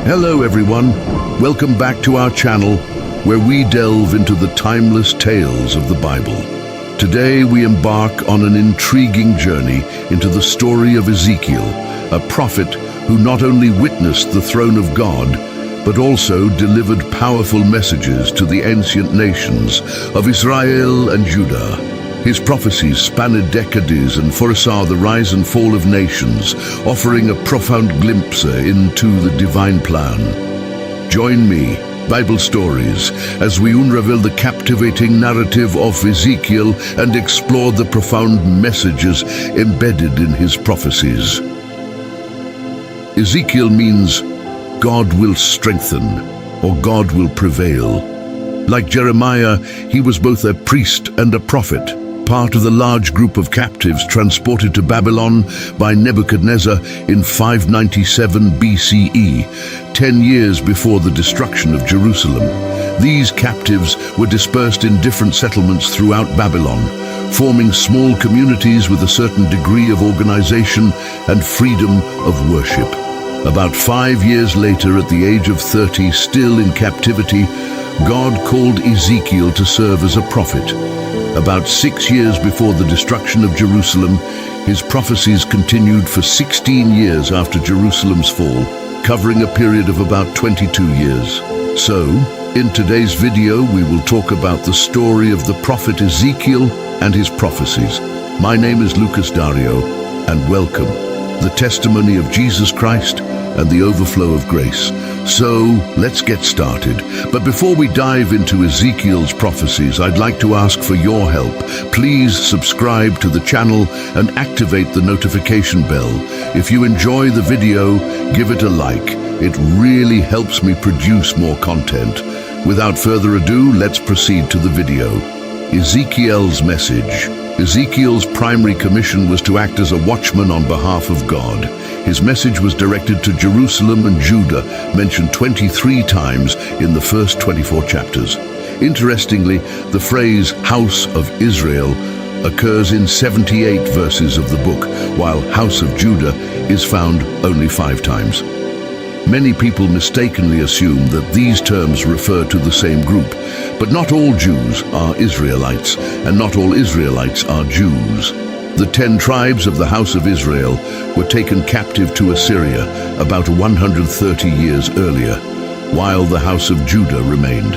Hello everyone, welcome back to our channel where we delve into the timeless tales of the Bible. Today we embark on an intriguing journey into the story of Ezekiel, a prophet who not only witnessed the throne of God, but also delivered powerful messages to the ancient nations of Israel and Judah. His prophecies spanned decades and foresaw the rise and fall of nations, offering a profound glimpse into the divine plan. Join me, Bible Stories, as we unravel the captivating narrative of Ezekiel and explore the profound messages embedded in his prophecies. Ezekiel means God will strengthen, or God will prevail. Like Jeremiah, he was both a priest and a prophet, part of the large group of captives transported to Babylon by Nebuchadnezzar in 597 BCE, 10 years before the destruction of Jerusalem. These captives were dispersed in different settlements throughout Babylon, forming small communities with a certain degree of organization and freedom of worship. About 5 years later, at the age of 30, still in captivity, God called Ezekiel to serve as a prophet. About 6 years before the destruction of Jerusalem, his prophecies continued for 16 years after Jerusalem's fall, covering a period of about 22 years. So, in today's video, we will talk about the story of the prophet Ezekiel and his prophecies. My name is Lucas Dario, and welcome. The testimony of Jesus Christ and the overflow of grace. So, let's get started. But before we dive into Ezekiel's prophecies, I'd like to ask for your help. Please subscribe to the channel and activate the notification bell. If you enjoy the video, give it a like. It really helps me produce more content. Without further ado, let's proceed to the video. Ezekiel's message. Ezekiel's primary commission was to act as a watchman on behalf of God. His message was directed to Jerusalem and Judah, mentioned 23 times in the first 24 chapters. Interestingly, the phrase "House of Israel" occurs in 78 verses of the book, while "House of Judah" is found only 5 times. Many people mistakenly assume that these terms refer to the same group, but not all Jews are Israelites, and not all Israelites are Jews. The 10 tribes of the house of Israel were taken captive to Assyria about 130 years earlier, while the house of Judah remained.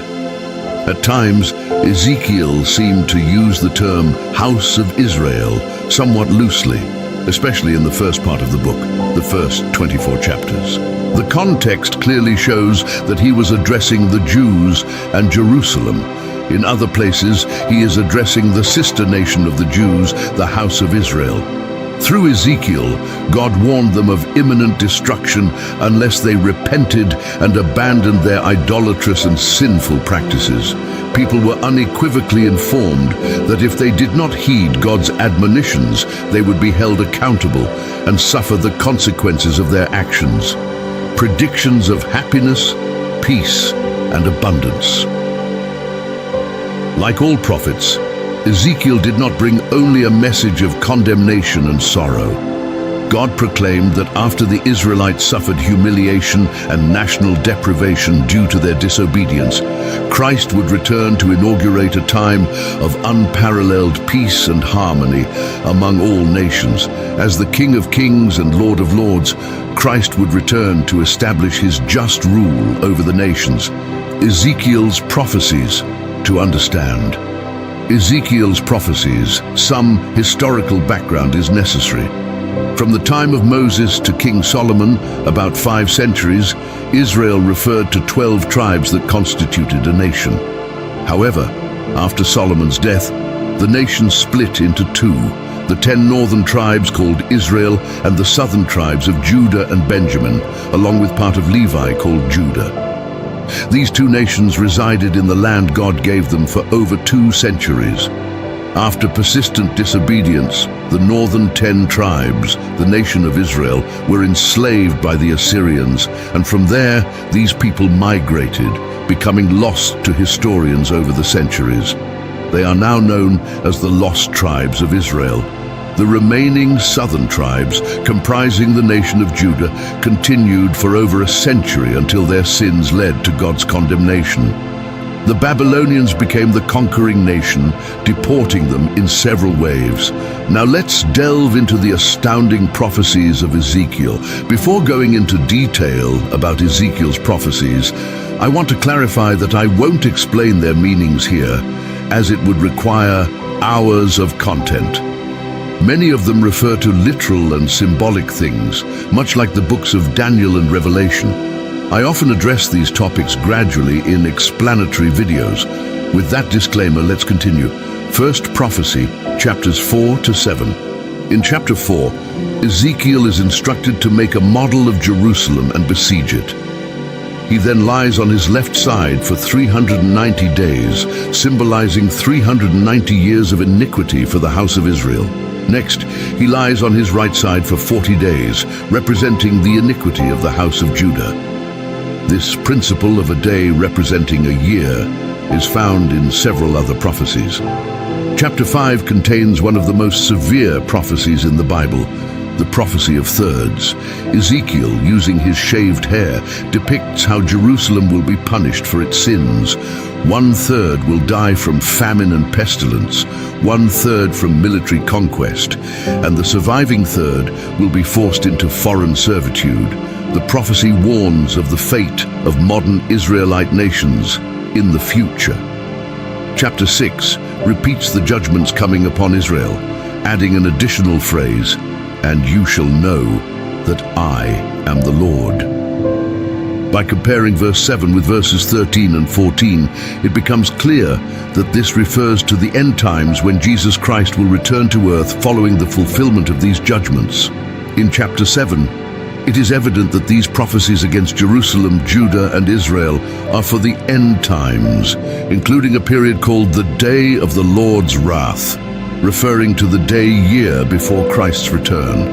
At times, Ezekiel seemed to use the term "House of Israel" somewhat loosely, especially in the first part of the book, the first 24 chapters. The context clearly shows that he was addressing the Jews and Jerusalem. In other places, he is addressing the sister nation of the Jews, the house of Israel. Through Ezekiel, God warned them of imminent destruction unless they repented and abandoned their idolatrous and sinful practices. People were unequivocally informed that if they did not heed God's admonitions, they would be held accountable and suffer the consequences of their actions. Predictions of happiness, peace, and abundance. Like all prophets, Ezekiel did not bring only a message of condemnation and sorrow. God proclaimed that after the Israelites suffered humiliation and national deprivation due to their disobedience, Christ would return to inaugurate a time of unparalleled peace and harmony among all nations. As the King of Kings and Lord of Lords, Christ would return to establish his just rule over the nations. Ezekiel's prophecies. To understand Ezekiel's prophecies, some historical background is necessary. From the time of Moses to King Solomon, about 5 centuries, Israel referred to 12 tribes that constituted a nation. However, after Solomon's death, the nation split into 2, the 10 northern tribes called Israel and the southern tribes of Judah and Benjamin, along with part of Levi called Judah. These 2 nations resided in the land God gave them for over 2 centuries. After persistent disobedience, the northern 10 tribes, the nation of Israel, were enslaved by the Assyrians, and from there, these people migrated, becoming lost to historians over the centuries. They are now known as the Lost Tribes of Israel. The remaining southern tribes, comprising the nation of Judah, continued for over a century until their sins led to God's condemnation. The Babylonians became the conquering nation, deporting them in several waves. Now let's delve into the astounding prophecies of Ezekiel. Before going into detail about Ezekiel's prophecies, I want to clarify that I won't explain their meanings here, as it would require hours of content. Many of them refer to literal and symbolic things, much like the books of Daniel and Revelation. I often address these topics gradually in explanatory videos. With that disclaimer, let's continue. First prophecy, chapters 4 to 7. In chapter 4, Ezekiel is instructed to make a model of Jerusalem and besiege it. He then lies on his left side for 390 days, symbolizing 390 years of iniquity for the house of Israel. Next, he lies on his right side for 40 days, representing the iniquity of the house of Judah. This principle of a day representing a year is found in several other prophecies. Chapter 5 contains one of the most severe prophecies in the Bible, the prophecy of thirds. Ezekiel, using his shaved hair, depicts how Jerusalem will be punished for its sins. 1/3 will die from famine and pestilence, 1/3 from military conquest, and the surviving third will be forced into foreign servitude. The prophecy warns of the fate of modern Israelite nations in the future. Chapter 6 repeats the judgments coming upon Israel, adding an additional phrase, "And you shall know that I am the Lord." By comparing verse 7 with verses 13 and 14, it becomes clear that this refers to the end times when Jesus Christ will return to earth following the fulfillment of these judgments. In chapter 7, it is evident that these prophecies against Jerusalem, Judah, and Israel are for the end times, including a period called the Day of the Lord's Wrath, referring to the day-year before Christ's return.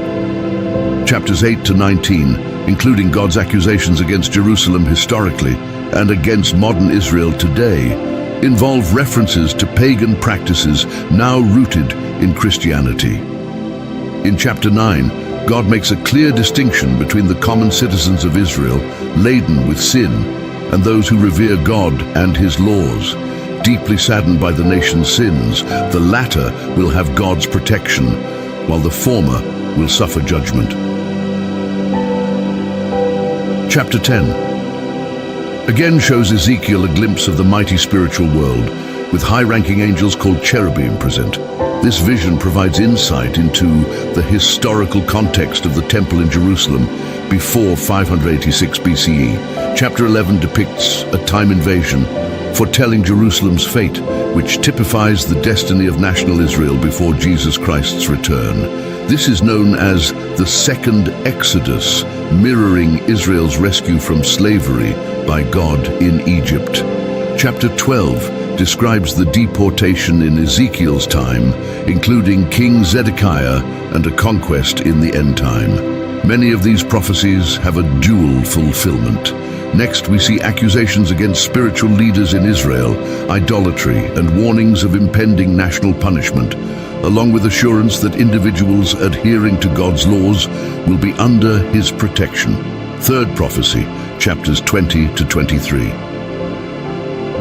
Chapters 8 to 19, including God's accusations against Jerusalem historically and against modern Israel today, involve references to pagan practices now rooted in Christianity. In chapter 9, God makes a clear distinction between the common citizens of Israel, laden with sin, and those who revere God and His laws. Deeply saddened by the nation's sins, the latter will have God's protection, while the former will suffer judgment. Chapter 10 again shows Ezekiel a glimpse of the mighty spiritual world, with high-ranking angels called cherubim present. This vision provides insight into the historical context of the temple in Jerusalem before 586 BCE. Chapter 11 depicts a time invasion, foretelling Jerusalem's fate, which typifies the destiny of national Israel before Jesus Christ's return. This is known as the Second Exodus, mirroring Israel's rescue from slavery by God in Egypt. Chapter 12 describes the deportation in Ezekiel's time, including King Zedekiah and a conquest in the end time. Many of these prophecies have a dual fulfillment. Next, we see accusations against spiritual leaders in Israel, idolatry, and warnings of impending national punishment, along with assurance that individuals adhering to God's laws will be under His protection. Third prophecy, chapters 20 to 23.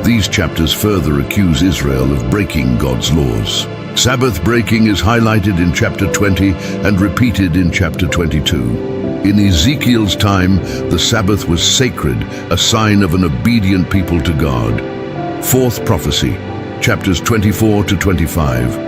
These chapters further accuse Israel of breaking God's laws. Sabbath breaking is highlighted in chapter 20 and repeated in chapter 22. In Ezekiel's time, the Sabbath was sacred, a sign of an obedient people to God. Fourth prophecy, chapters 24 to 25.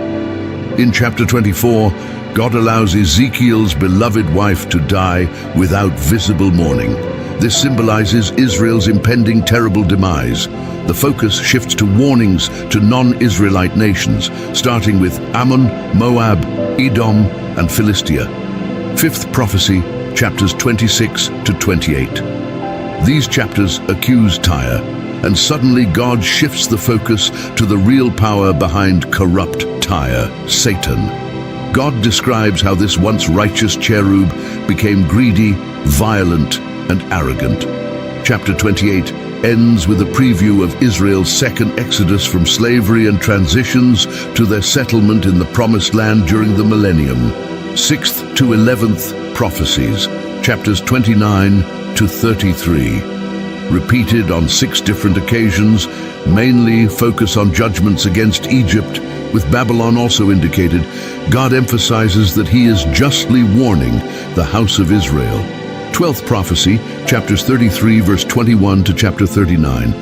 In chapter 24, God allows Ezekiel's beloved wife to die without visible mourning. This symbolizes Israel's impending terrible demise. The focus shifts to warnings to non-Israelite nations, starting with Ammon, Moab, Edom, and Philistia. Fifth prophecy, chapters 26 to 28. These chapters accuse Tyre, and suddenly God shifts the focus to the real power behind corrupt Tyre, Satan. God describes how this once righteous cherub became greedy, violent, and arrogant. Chapter 28 ends with a preview of Israel's second exodus from slavery and transitions to their settlement in the Promised Land during the millennium. 6th to 11th prophecies, chapters 29 to 33. Repeated on 6 different occasions, mainly focus on judgments against Egypt, with Babylon also indicated. God emphasizes that he is justly warning the house of Israel. 12th prophecy, chapters 33 verse 21 to chapter 39.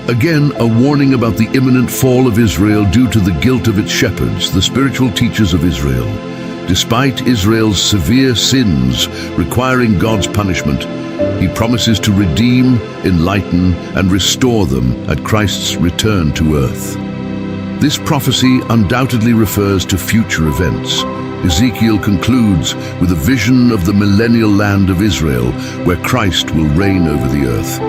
Again, a warning about the imminent fall of Israel due to the guilt of its shepherds, the spiritual teachers of Israel. Despite Israel's severe sins requiring God's punishment, he promises to redeem, enlighten, and restore them at Christ's return to earth. This prophecy undoubtedly refers to future events. Ezekiel concludes with a vision of the millennial land of Israel, where Christ will reign over the earth.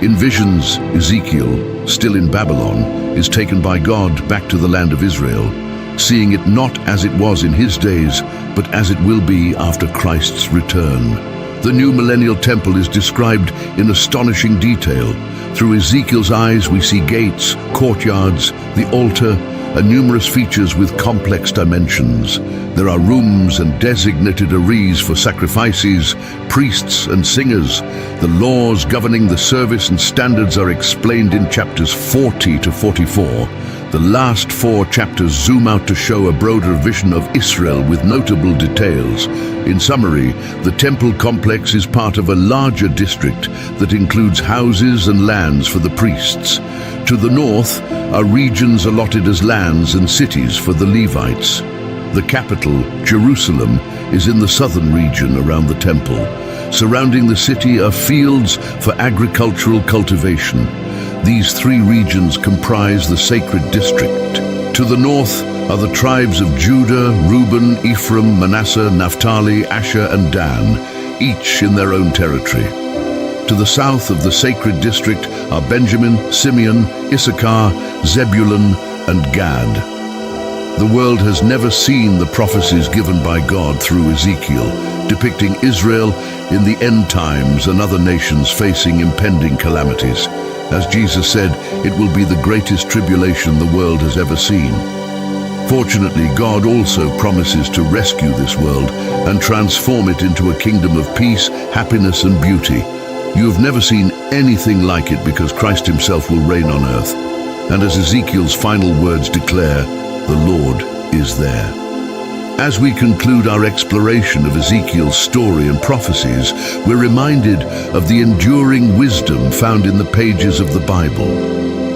In visions, Ezekiel, still in Babylon, is taken by God back to the land of Israel, seeing it not as it was in his days, but as it will be after Christ's return. The new millennial temple is described in astonishing detail. Through Ezekiel's eyes, we see gates, courtyards, the altar, and numerous features with complex dimensions. There are rooms and designated areas for sacrifices, priests and singers. The laws governing the service and standards are explained in chapters 40 to 44. The last 4 chapters zoom out to show a broader vision of Israel with notable details. In summary, the temple complex is part of a larger district that includes houses and lands for the priests. To the north are regions allotted as lands and cities for the Levites. The capital, Jerusalem, is in the southern region around the temple. Surrounding the city are fields for agricultural cultivation. These 3 regions comprise the sacred district. To the north are the tribes of Judah, Reuben, Ephraim, Manasseh, Naphtali, Asher, and Dan, each in their own territory. To the south of the sacred district are Benjamin, Simeon, Issachar, Zebulun, and Gad. The world has never seen the prophecies given by God through Ezekiel, depicting Israel in the end times and other nations facing impending calamities. As Jesus said, it will be the greatest tribulation the world has ever seen. Fortunately, God also promises to rescue this world and transform it into a kingdom of peace, happiness, and beauty. You have never seen anything like it because Christ himself will reign on earth. And as Ezekiel's final words declare, the Lord is there. As we conclude our exploration of Ezekiel's story and prophecies, we're reminded of the enduring wisdom found in the pages of the Bible.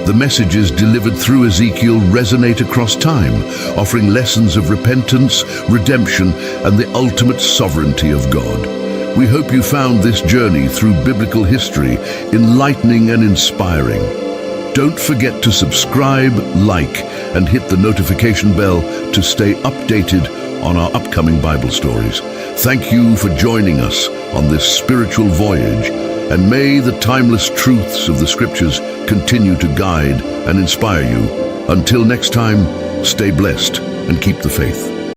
The messages delivered through Ezekiel resonate across time, offering lessons of repentance, redemption, and the ultimate sovereignty of God. We hope you found this journey through biblical history enlightening and inspiring. Don't forget to subscribe, like, and hit the notification bell to stay updated on our upcoming Bible stories. Thank you for joining us on this spiritual voyage, and may the timeless truths of the Scriptures continue to guide and inspire you. Until next time, stay blessed and keep the faith.